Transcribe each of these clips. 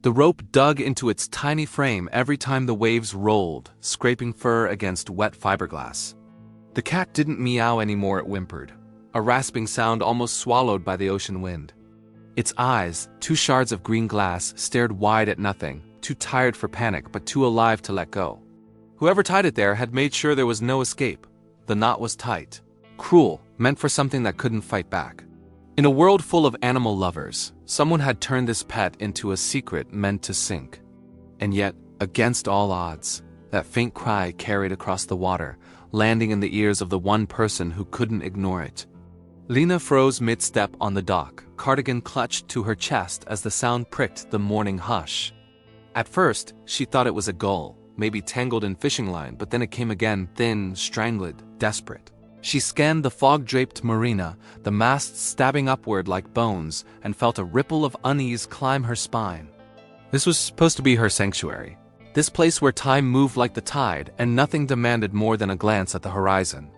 The rope dug into its tiny frame every time the waves rolled, scraping fur against wet fiberglass. The cat didn't meow anymore, it whimpered, a rasping sound almost swallowed by the ocean wind. Its eyes, two shards of green glass, stared wide at nothing, too tired for panic but too alive to let go. Whoever tied it there had made sure there was no escape. The knot was tight, cruel, meant for something that couldn't fight back. In a world full of animal lovers, someone had turned this pet into a secret meant to sink. And yet, against all odds, that faint cry carried across the water, landing in the ears of the one person who couldn't ignore it. Lena froze mid-step on the dock, cardigan clutched to her chest as the sound pricked the morning hush. At first, she thought it was a gull, maybe tangled in fishing line, but then it came again, thin, strangled, desperate. She scanned the fog-draped marina, the masts stabbing upward like bones, and felt a ripple of unease climb her spine. This was supposed to be her sanctuary. This place where time moved like the tide, and nothing demanded more than a glance at the horizon.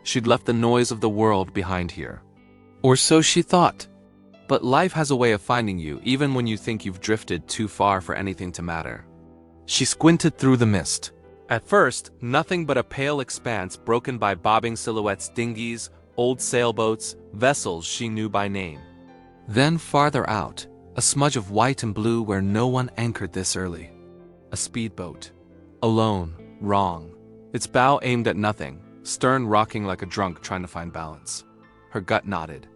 She'd left the noise of the world behind here. Or so she thought. But life has a way of finding you, even when you think you've drifted too far for anything to matter. She squinted through the mist. At first, nothing but a pale expanse broken by bobbing silhouettes, dinghies, old sailboats, vessels she knew by name. Then farther out, a smudge of white and blue where no one anchored this early. A speedboat. Alone, wrong. Its bow aimed at nothing, stern rocking like a drunk trying to find balance. Her gut nodded.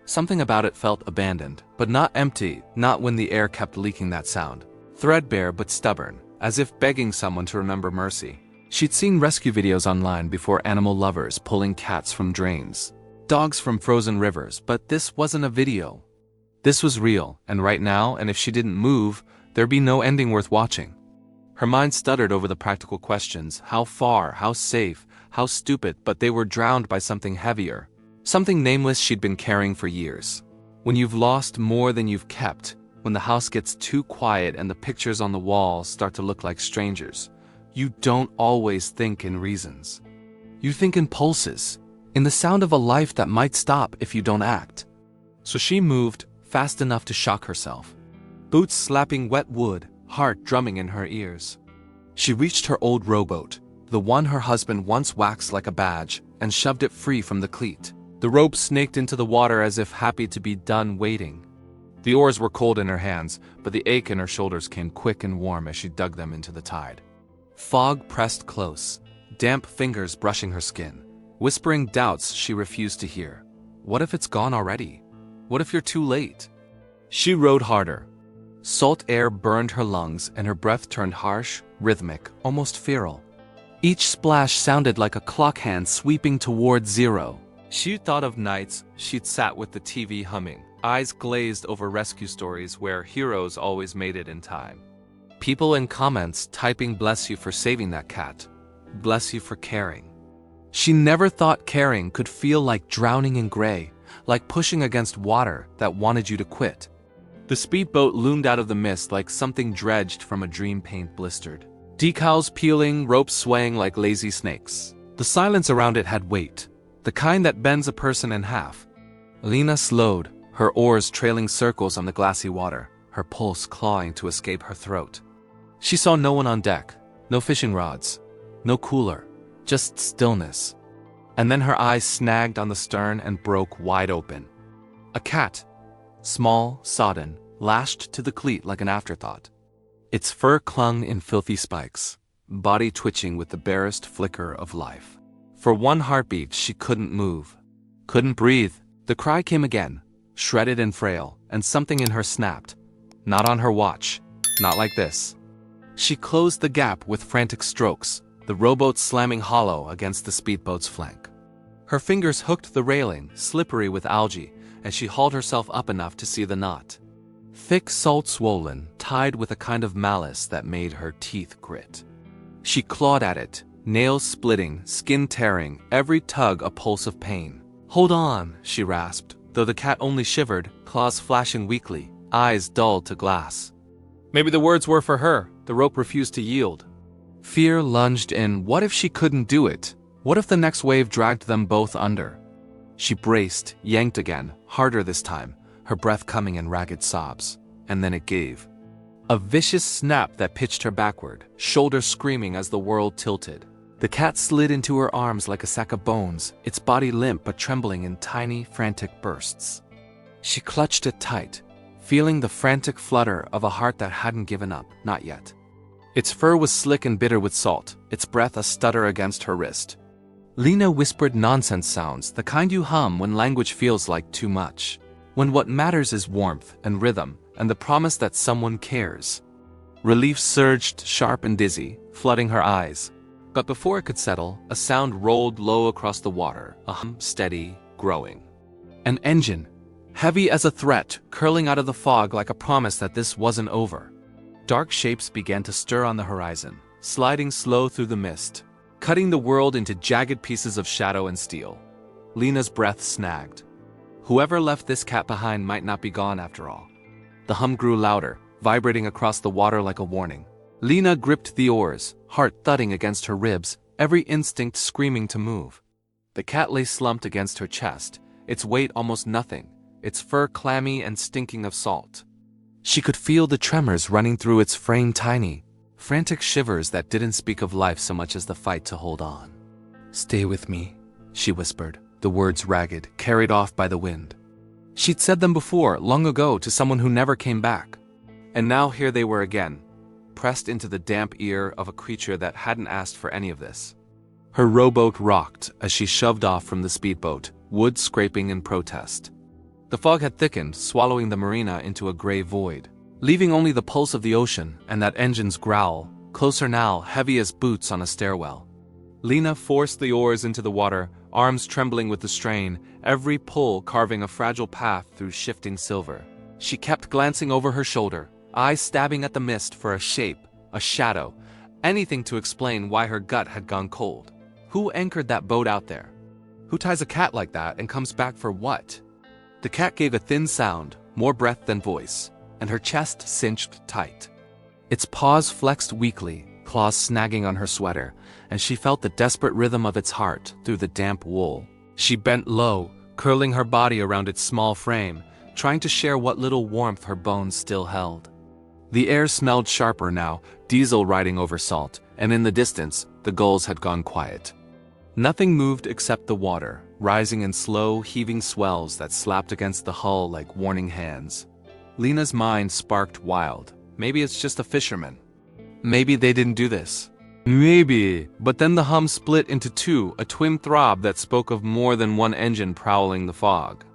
Something about it felt abandoned, but not empty, not when the air kept leaking that sound. Threadbare but stubborn, as if begging someone to remember mercy. She'd seen rescue videos online before, animal lovers pulling cats from drains, dogs from frozen rivers, but this wasn't a video. This was real, and right now, and if she didn't move, there'd be no ending worth watching. Her mind stuttered over the practical questions: how far, how safe, how stupid, but they were drowned by something heavier. Something nameless she'd been carrying for years. When you've lost more than you've kept, when the house gets too quiet and the pictures on the walls start to look like strangers, you don't always think in reasons. You think in pulses, in the sound of a life that might stop if you don't act. So she moved, fast enough to shock herself. Boots slapping wet wood, heart drumming in her ears. She reached her old rowboat, the one her husband once waxed like a badge, and shoved it free from the cleat. The rope snaked into the water as if happy to be done waiting. The oars were cold in her hands, but the ache in her shoulders came quick and warm as she dug them into the tide. Fog pressed close, damp fingers brushing her skin, whispering doubts she refused to hear. What if it's gone already? What if you're too late? She rowed harder. Salt air burned her lungs and her breath turned harsh, rhythmic, almost feral. Each splash sounded like a clock hand sweeping toward zero. She thought of nights she'd sat with the TV humming, eyes glazed over rescue stories where heroes always made it in time. People in comments typing "bless you for saving that cat," "bless you for caring." She never thought caring could feel like drowning in gray, like pushing against water that wanted you to quit. The speedboat loomed out of the mist like something dredged from a dream paint blistered. Decals peeling, ropes swaying like lazy snakes. The silence around it had weight, the kind that bends a person in half. Lena slowed, her oars trailing circles on the glassy water, her pulse clawing to escape her throat. She saw no one on deck, no fishing rods, no cooler, just stillness. And then her eyes snagged on the stern and broke wide open. A cat, small, sodden, lashed to the cleat like an afterthought. Its fur clung in filthy spikes, body twitching with the barest flicker of life. For one heartbeat, she couldn't move, couldn't breathe. The cry came again, shredded and frail, and something in her snapped. Not on her watch, not like this. She closed the gap with frantic strokes, the rowboat slamming hollow against the speedboat's flank. Her fingers hooked the railing, slippery with algae, as she hauled herself up enough to see the knot. Thick, salt-swollen, tied with a kind of malice that made her teeth grit. She clawed at it, nails splitting, skin tearing, every tug a pulse of pain. "Hold on," she rasped, though the cat only shivered, claws flashing weakly, eyes dulled to glass. Maybe the words were for her. The rope refused to yield. Fear lunged in. What if she couldn't do it? What if the next wave dragged them both under? She braced, yanked again, harder this time, her breath coming in ragged sobs. And then it gave. A vicious snap that pitched her backward, shoulder screaming as the world tilted. The cat slid into her arms like a sack of bones, its body limp but trembling in tiny, frantic bursts. She clutched it tight, feeling the frantic flutter of a heart that hadn't given up, not yet. Its fur was slick and bitter with salt, its breath a stutter against her wrist. Lena whispered nonsense sounds, the kind you hum when language feels like too much. When what matters is warmth and rhythm and the promise that someone cares. Relief surged sharp and dizzy, flooding her eyes. But before it could settle, a sound rolled low across the water, a hum steady, growing. An engine, heavy as a threat, curling out of the fog like a promise that this wasn't over. Dark shapes began to stir on the horizon, sliding slow through the mist, cutting the world into jagged pieces of shadow and steel. Lena's breath snagged. Whoever left this cat behind might not be gone after all. The hum grew louder, vibrating across the water like a warning. Lena gripped the oars, heart thudding against her ribs, every instinct screaming to move. The cat lay slumped against her chest, its weight almost nothing, its fur clammy and stinking of salt. She could feel the tremors running through its frame, tiny, frantic shivers that didn't speak of life so much as the fight to hold on. "Stay with me," she whispered, the words ragged, carried off by the wind. She'd said them before, long ago, to someone who never came back. And now here they were again, pressed into the damp ear of a creature that hadn't asked for any of this. Her rowboat rocked as she shoved off from the speedboat, wood scraping in protest. The fog had thickened, swallowing the marina into a gray void, leaving only the pulse of the ocean and that engine's growl, closer now, heavy as boots on a stairwell. Lena forced the oars into the water, arms trembling with the strain, every pull carving a fragile path through shifting silver. She kept glancing over her shoulder, eyes stabbing at the mist for a shape, a shadow, anything to explain why her gut had gone cold. Who anchored that boat out there? Who ties a cat like that and comes back for what? The cat gave a thin sound, more breath than voice, and her chest cinched tight. Its paws flexed weakly, claws snagging on her sweater, and she felt the desperate rhythm of its heart through the damp wool. She bent low, curling her body around its small frame, trying to share what little warmth her bones still held. The air smelled sharper now, diesel riding over salt, and in the distance, the gulls had gone quiet. Nothing moved except the water, rising in slow, heaving swells that slapped against the hull like warning hands. Lena's mind sparked wild. Maybe it's just a fisherman. Maybe they didn't do this. Maybe. But then the hum split into two, a twin throb that spoke of more than one engine prowling the fog.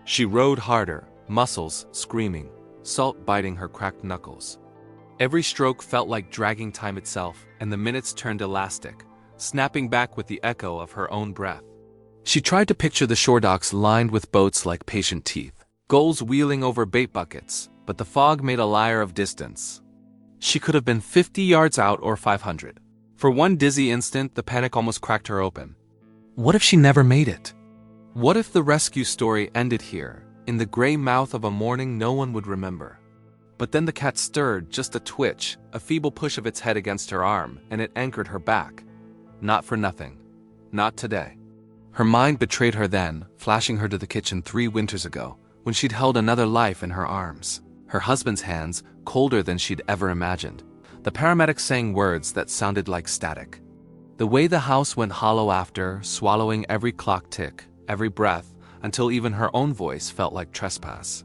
She rowed harder, muscles screaming, salt biting her cracked knuckles. Every stroke felt like dragging time itself, and the minutes turned elastic, snapping back with the echo of her own breath. She tried to picture the shore docks lined with boats like patient teeth, gulls wheeling over bait buckets, but the fog made a liar of distance. She could have been 50 yards out or 500. For one dizzy instant, the panic almost cracked her open. What if she never made it? What if the rescue story ended here, in the gray mouth of a morning no one would remember? But then the cat stirred, just a twitch, a feeble push of its head against her arm, and it anchored her back. Not for nothing. Not today. Her mind betrayed her then, flashing her to the kitchen 3 winters ago, when she'd held another life in her arms. Her husband's hands, colder than she'd ever imagined. The paramedic sang words that sounded like static. The way the house went hollow after, swallowing every clock tick, every breath, until even her own voice felt like trespass.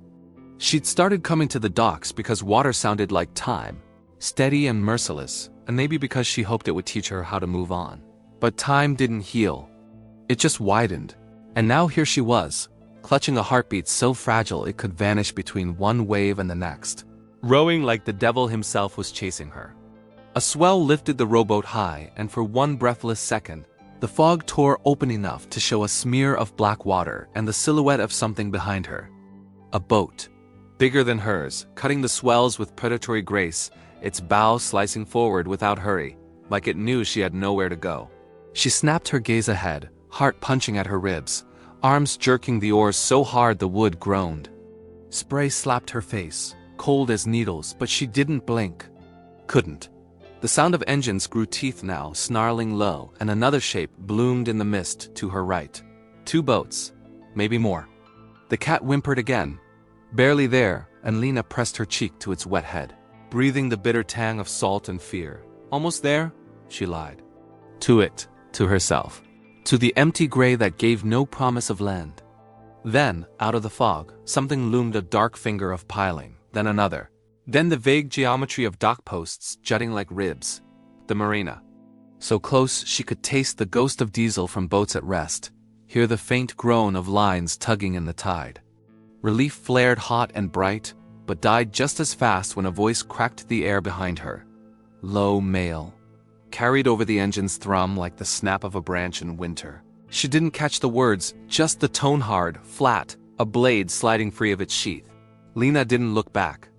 She'd started coming to the docks because water sounded like time, steady and merciless, and maybe because she hoped it would teach her how to move on. But time didn't heal. It just widened. And now here she was, clutching a heartbeat so fragile it could vanish between one wave and the next, rowing like the devil himself was chasing her. A swell lifted the rowboat high, and for one breathless second, the fog tore open enough to show a smear of black water and the silhouette of something behind her. A boat, bigger than hers, cutting the swells with predatory grace, its bow slicing forward without hurry, like it knew she had nowhere to go. She snapped her gaze ahead, heart punching at her ribs, arms jerking the oars so hard the wood groaned. Spray slapped her face, cold as needles, but she didn't blink. Couldn't. The sound of engines grew teeth now, snarling low, and another shape bloomed in the mist to her right. 2 boats. Maybe more. The cat whimpered again. Barely there, and Lena pressed her cheek to its wet head. breathing the bitter tang of salt and fear. Almost there, she lied. To herself. To the empty gray that gave no promise of land. Then, out of the fog, something loomed, a dark finger of piling, then another. Then the vague geometry of dock posts jutting like ribs. The marina. So close she could taste the ghost of diesel from boats at rest, hear the faint groan of lines tugging in the tide. Relief flared hot and bright, but died just as fast when a voice cracked the air behind her. Low male. Carried over the engine's thrum like the snap of a branch in winter. She didn't catch the words, just the tone hard, flat, a blade sliding free of its sheath. Lena didn't look back.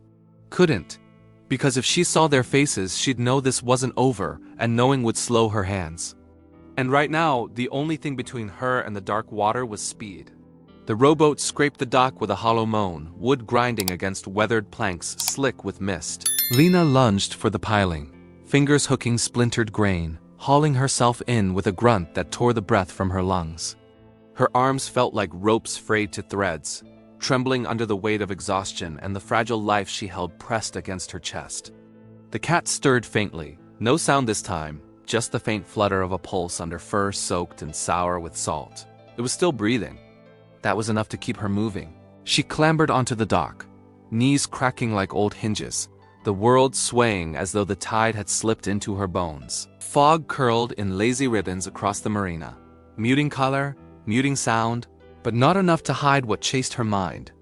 Couldn't. Because if she saw their faces, she'd know this wasn't over, and knowing would slow her hands. And right now, the only thing between her and the dark water was speed. The rowboat scraped the dock with a hollow moan, wood grinding against weathered planks slick with mist. Lena lunged for the piling, fingers hooking splintered grain, hauling herself in with a grunt that tore the breath from her lungs. Her arms felt like ropes frayed to threads, trembling under the weight of exhaustion and the fragile life she held pressed against her chest. The cat stirred faintly, no sound this time, just the faint flutter of a pulse under fur soaked and sour with salt. It was still breathing. That was enough to keep her moving. She clambered onto the dock, knees cracking like old hinges, the world swaying as though the tide had slipped into her bones. Fog curled in lazy ribbons across the marina, muting color, muting sound, but not enough to hide what chased her mind.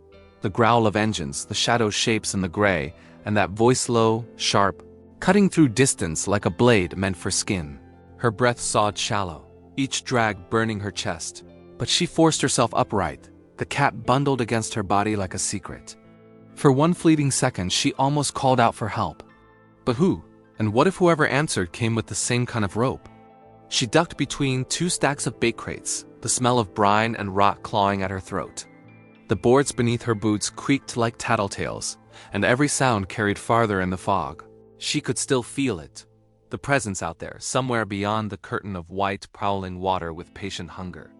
The growl of engines, the shadow shapes in the gray, and that voice low, sharp, cutting through distance like a blade meant for skin. Her breath sawed shallow, each drag burning her chest. But she forced herself upright, the cat bundled against her body like a secret. For one fleeting second, she almost called out for help. But who? And what if whoever answered came with the same kind of rope? She ducked between two stacks of bait crates, the smell of brine and rot clawing at her throat. The boards beneath her boots creaked like tattletales, and every sound carried farther in the fog. She could still feel it, the presence out there, somewhere beyond the curtain of white, prowling water with patient hunger.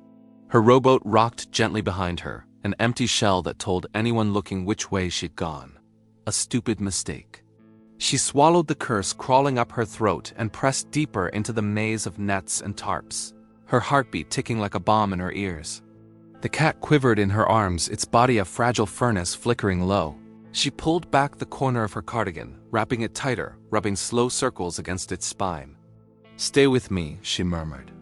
Her rowboat rocked gently behind her, an empty shell that told anyone looking which way she'd gone. A stupid mistake. She swallowed the curse crawling up her throat and pressed deeper into the maze of nets and tarps, her heartbeat ticking like a bomb in her ears. The cat quivered in her arms, its body a fragile furnace flickering low. She pulled back the corner of her cardigan, wrapping it tighter, rubbing slow circles against its spine. "Stay with me," she murmured,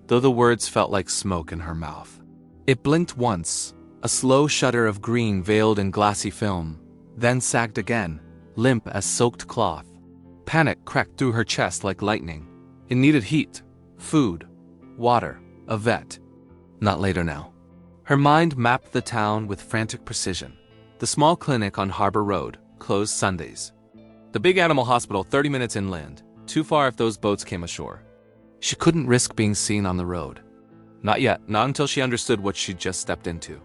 though the words felt like smoke in her mouth. It blinked once, a slow shudder of green veiled in glassy film, then sagged again, limp as soaked cloth. Panic cracked through her chest like lightning. It needed heat, food, water, a vet. Not later now. Her mind mapped the town with frantic precision. The small clinic on Harbor Road, closed Sundays. The big animal hospital 30 minutes inland, too far if those boats came ashore. She couldn't risk being seen on the road. Not yet, not until she understood what she'd just stepped into.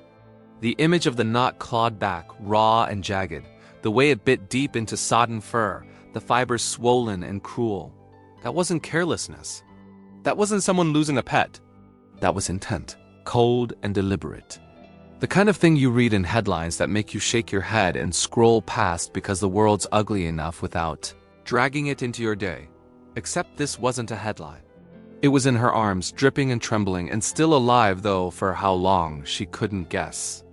The image of the knot clawed back, raw and jagged, the way it bit deep into sodden fur, the fibers swollen and cruel. That wasn't carelessness. That wasn't someone losing a pet. That was intent, cold and deliberate. The kind of thing you read in headlines that make you shake your head and scroll past because the world's ugly enough without dragging it into your day. Except this wasn't a headline. It was in her arms, dripping and trembling, and still alive, though for how long, she couldn't guess.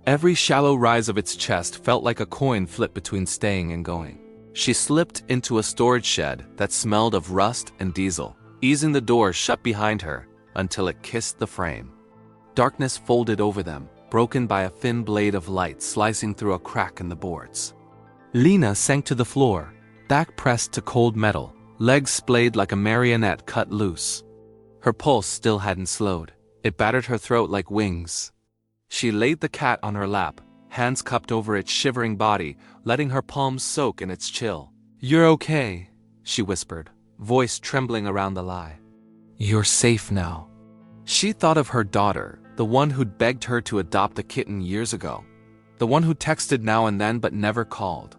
Every shallow rise of its chest felt like a coin flipped between staying and going. She slipped into a storage shed that smelled of rust and diesel, easing the door shut behind her until it kissed the frame. Darkness folded over them, broken by a thin blade of light slicing through a crack in the boards. Lena sank to the floor, back pressed to cold metal, legs splayed like a marionette cut loose. Her pulse still hadn't slowed. It battered her throat like wings. She laid the cat on her lap, hands cupped over its shivering body, letting her palms soak in its chill. "You're okay," she whispered, voice trembling around the lie. "You're safe now." She thought of her daughter, the one who'd begged her to adopt the kitten years ago, the one who texted now and then but never called.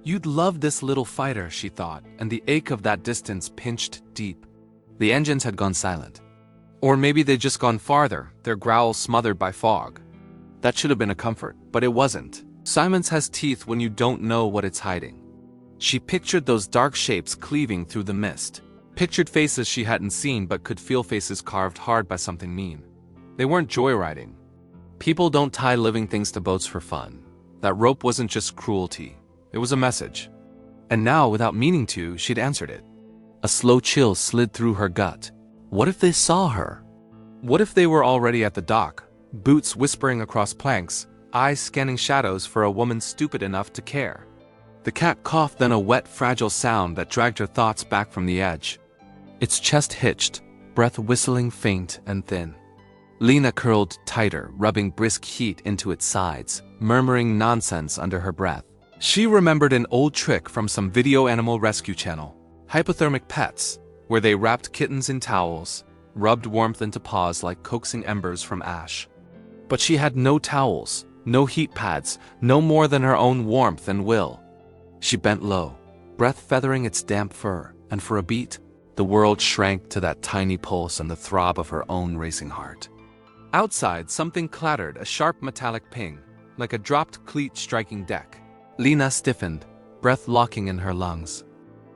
You'd love this little fighter, she thought, and the ache of that distance pinched deep. The engines had gone silent. Or maybe they'd just gone farther, their growls smothered by fog. That should have been a comfort, but it wasn't. Silence has teeth when you don't know what it's hiding. She pictured those dark shapes cleaving through the mist. Pictured faces she hadn't seen but could feel faces carved hard by something mean. They weren't joyriding. People don't tie living things to boats for fun. That rope wasn't just cruelty. It was a message. And now, without meaning to, she'd answered it. A slow chill slid through her gut. What if they saw her? What if they were already at the dock, boots whispering across planks, eyes scanning shadows for a woman stupid enough to care? The cat coughed, then a wet, fragile sound that dragged her thoughts back from the edge. Its chest hitched, breath whistling faint and thin. Lena curled tighter, rubbing brisk heat into its sides, murmuring nonsense under her breath. She remembered an old trick from some video animal rescue channel, hypothermic pets, where they wrapped kittens in towels, rubbed warmth into paws like coaxing embers from ash. But she had no towels, no heat pads, no more than her own warmth and will. She bent low, breath feathering its damp fur, and for a beat, the world shrank to that tiny pulse and the throb of her own racing heart. Outside, something clattered, a sharp metallic ping, like a dropped cleat striking deck. Lena stiffened, breath locking in her lungs.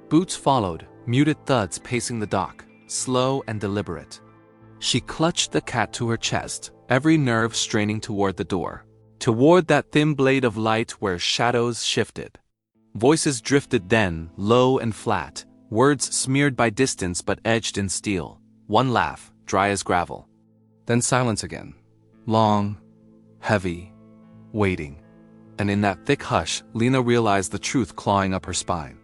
Boots followed, muted thuds pacing the dock, slow and deliberate. She clutched the cat to her chest, every nerve straining toward the door, toward that thin blade of light where shadows shifted. Voices drifted then, low and flat, words smeared by distance but edged in steel. One laugh, dry as gravel. Then silence again. Long, heavy, waiting. And in that thick hush, Lena realized the truth clawing up her spine.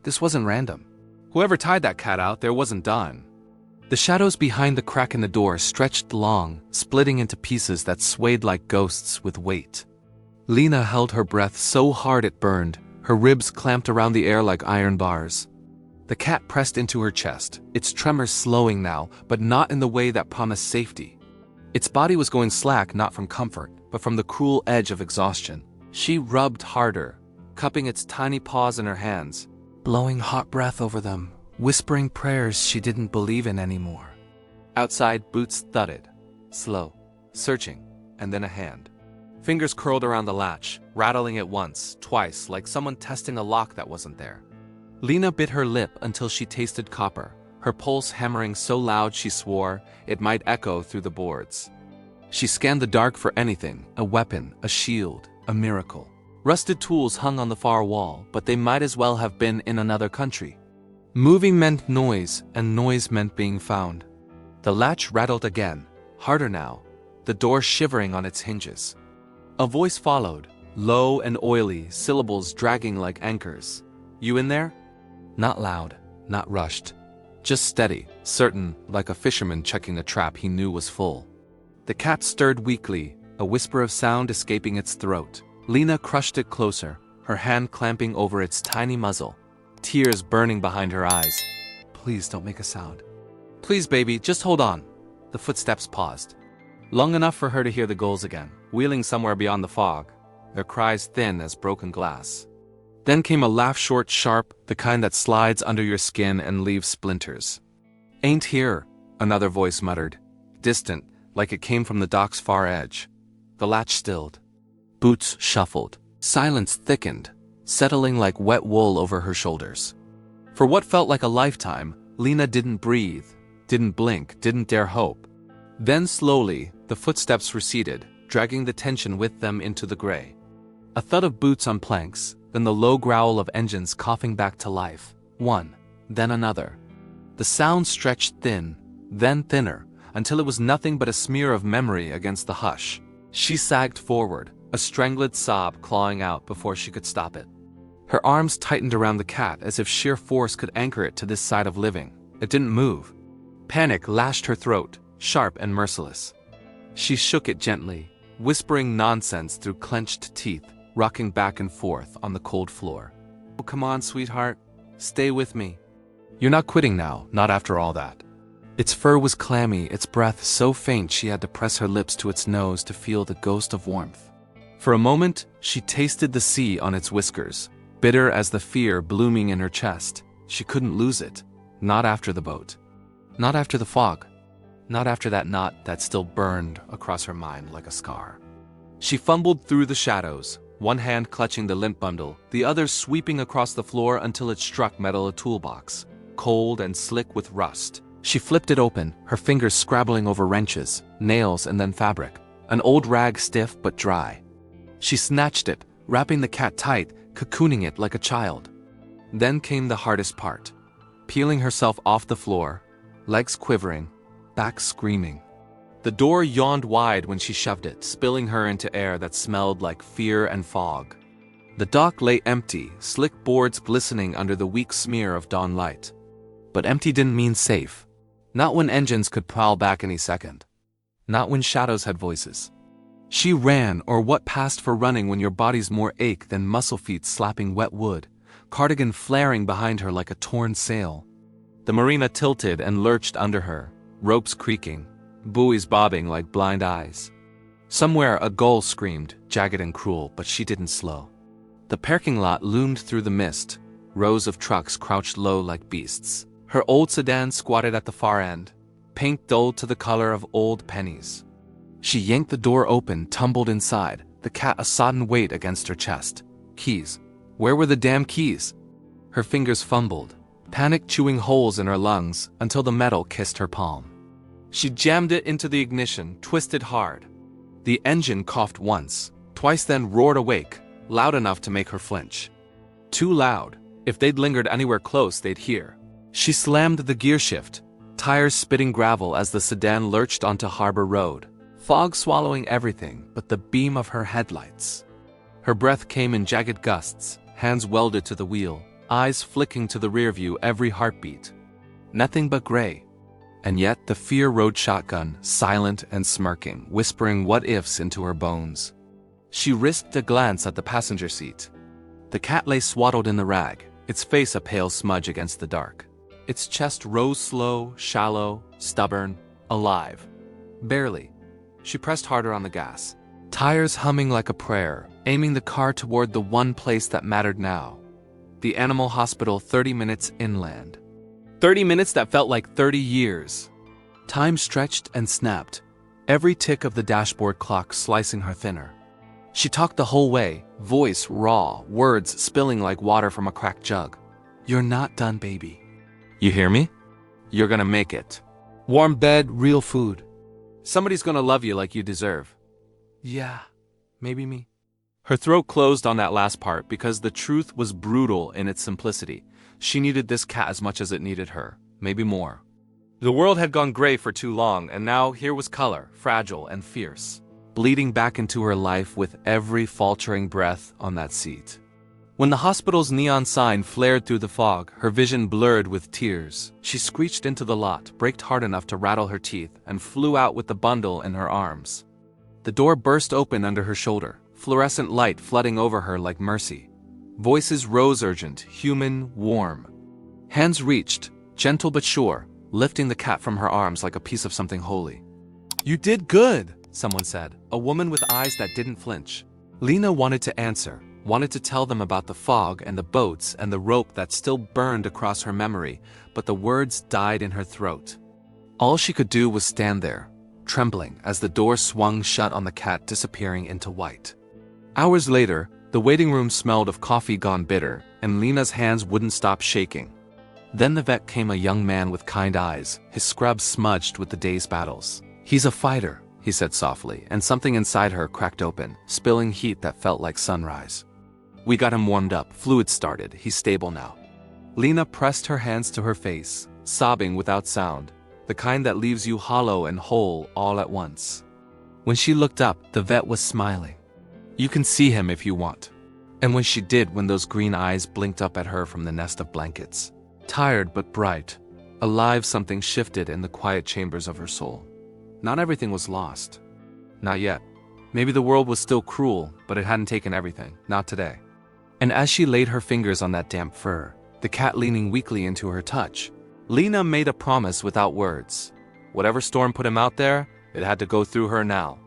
This wasn't random. Whoever tied that cat out there wasn't done. The shadows behind the crack in the door stretched long, splitting into pieces that swayed like ghosts with weight. Lena held her breath so hard it burned, her ribs clamped around the air like iron bars. The cat pressed into her chest, its tremors slowing now, but not in the way that promised safety. Its body was going slack not from comfort, but from the cruel edge of exhaustion. She rubbed harder, cupping its tiny paws in her hands, blowing hot breath over them, whispering prayers she didn't believe in anymore. Outside, boots thudded, slow, searching, and then a hand. Fingers curled around the latch, rattling it once, twice, like someone testing a lock that wasn't there. Lena bit her lip until she tasted copper, her pulse hammering so loud she swore it might echo through the boards. She scanned the dark for anything, a weapon, a shield, a miracle. Rusted tools hung on the far wall, but they might as well have been in another country. Moving meant noise, and noise meant being found. The latch rattled again, harder now, the door shivering on its hinges. A voice followed, low and oily, syllables dragging like anchors. "You in there?" Not loud, not rushed. Just steady, certain, like a fisherman checking a trap he knew was full. The cat stirred weakly, a whisper of sound escaping its throat. Lena crushed it closer, her hand clamping over its tiny muzzle, tears burning behind her eyes. "Please don't make a sound. Please, baby, just hold on." The footsteps paused. Long enough for her to hear the gulls again, wheeling somewhere beyond the fog, their cries thin as broken glass. Then came a laugh, short, sharp, the kind that slides under your skin and leaves splinters. "Ain't here," another voice muttered, distant, like it came from the dock's far edge. The latch stilled. Boots shuffled. Silence thickened, settling like wet wool over her shoulders. For what felt like a lifetime, Lena didn't breathe, didn't blink, didn't dare hope. Then slowly, the footsteps receded, dragging the tension with them into the gray. A thud of boots on planks, then the low growl of engines coughing back to life. One, then another. The sound stretched thin, then thinner, until it was nothing but a smear of memory against the hush. She sagged forward, a strangled sob clawing out before she could stop it. Her arms tightened around the cat as if sheer force could anchor it to this side of living. It didn't move. Panic lashed her throat, sharp and merciless. She shook it gently, whispering nonsense through clenched teeth, rocking back and forth on the cold floor. "Oh, come on, sweetheart. Stay with me. You're not quitting now, not after all that." Its fur was clammy, its breath so faint she had to press her lips to its nose to feel the ghost of warmth. For a moment, she tasted the sea on its whiskers, bitter as the fear blooming in her chest. She couldn't lose it. Not after the boat. Not after the fog. Not after that knot that still burned across her mind like a scar. She fumbled through the shadows, one hand clutching the lint bundle, the other sweeping across the floor until it struck metal a toolbox, cold and slick with rust. She flipped it open, her fingers scrabbling over wrenches, nails and then fabric, an old rag stiff but dry. She snatched it, wrapping the cat tight, cocooning it like a child. Then came the hardest part, peeling herself off the floor, legs quivering, back screaming. The door yawned wide when she shoved it, spilling her into air that smelled like fear and fog. The dock lay empty, slick boards glistening under the weak smear of dawn light. But empty didn't mean safe. Not when engines could prowl back any second. Not when shadows had voices. She ran, or what passed for running when your body's more ache than muscle feet slapping wet wood, cardigan flaring behind her like a torn sail. The marina tilted and lurched under her, ropes creaking, buoys bobbing like blind eyes. Somewhere a gull screamed, jagged and cruel, but she didn't slow. The parking lot loomed through the mist, rows of trucks crouched low like beasts. Her old sedan squatted at the far end, paint dulled to the color of old pennies. She yanked the door open, tumbled inside, the cat a sodden weight against her chest. Keys. Where were the damn keys? Her fingers fumbled, panic chewing holes in her lungs until the metal kissed her palm. She jammed it into the ignition, twisted hard. The engine coughed once, twice then roared awake, loud enough to make her flinch. Too loud. If they'd lingered anywhere close, they'd hear. She slammed the gear shift, tires spitting gravel as the sedan lurched onto Harbor Road, fog swallowing everything but the beam of her headlights. Her breath came in jagged gusts, hands welded to the wheel, eyes flicking to the rear view every heartbeat. Nothing but gray. And yet the fear rode shotgun, silent and smirking, whispering what-ifs into her bones. She risked a glance at the passenger seat. The cat lay swaddled in the rag, its face a pale smudge against the dark. Its chest rose slow, shallow, stubborn, alive. Barely. She pressed harder on the gas. Tires humming like a prayer, aiming the car toward the one place that mattered now. The animal hospital 30 minutes inland. 30 minutes that felt like 30 years. Time stretched and snapped, every tick of the dashboard clock slicing her thinner. She talked the whole way, voice raw, words spilling like water from a cracked jug. You're not done, baby. You hear me? You're gonna make it. Warm bed, real food. Somebody's gonna love you like you deserve. Yeah, maybe me. Her throat closed on that last part because the truth was brutal in its simplicity. She needed this cat as much as it needed her, maybe more. The world had gone gray for too long, and now here was color, fragile and fierce, bleeding back into her life with every faltering breath on that seat. When the hospital's neon sign flared through the fog, her vision blurred with tears. She screeched into the lot, braked hard enough to rattle her teeth, and flew out with the bundle in her arms. The door burst open under her shoulder, fluorescent light flooding over her like mercy. Voices rose urgent, human, warm. Hands reached, gentle but sure, lifting the cat from her arms like a piece of something holy. You did good, someone said, a woman with eyes that didn't flinch. Lena wanted to answer, wanted to tell them about the fog and the boats and the rope that still burned across her memory, but the words died in her throat. All she could do was stand there, trembling as the door swung shut on the cat disappearing into white. Hours later, the waiting room smelled of coffee gone bitter, and Lena's hands wouldn't stop shaking. Then the vet came a young man with kind eyes, his scrub smudged with the day's battles. He's a fighter, he said softly, and something inside her cracked open, spilling heat that felt like sunrise. We got him warmed up, fluid started, he's stable now. Lena pressed her hands to her face, sobbing without sound, the kind that leaves you hollow and whole all at once. When she looked up, the vet was smiling. You can see him if you want. And when she did, when those green eyes blinked up at her from the nest of blankets, tired but bright, alive, something shifted in the quiet chambers of her soul. Not everything was lost. Not yet. Maybe the world was still cruel, but it hadn't taken everything, not today. And as she laid her fingers on that damp fur, the cat leaning weakly into her touch, Lena made a promise without words. Whatever storm put him out there, it had to go through her now.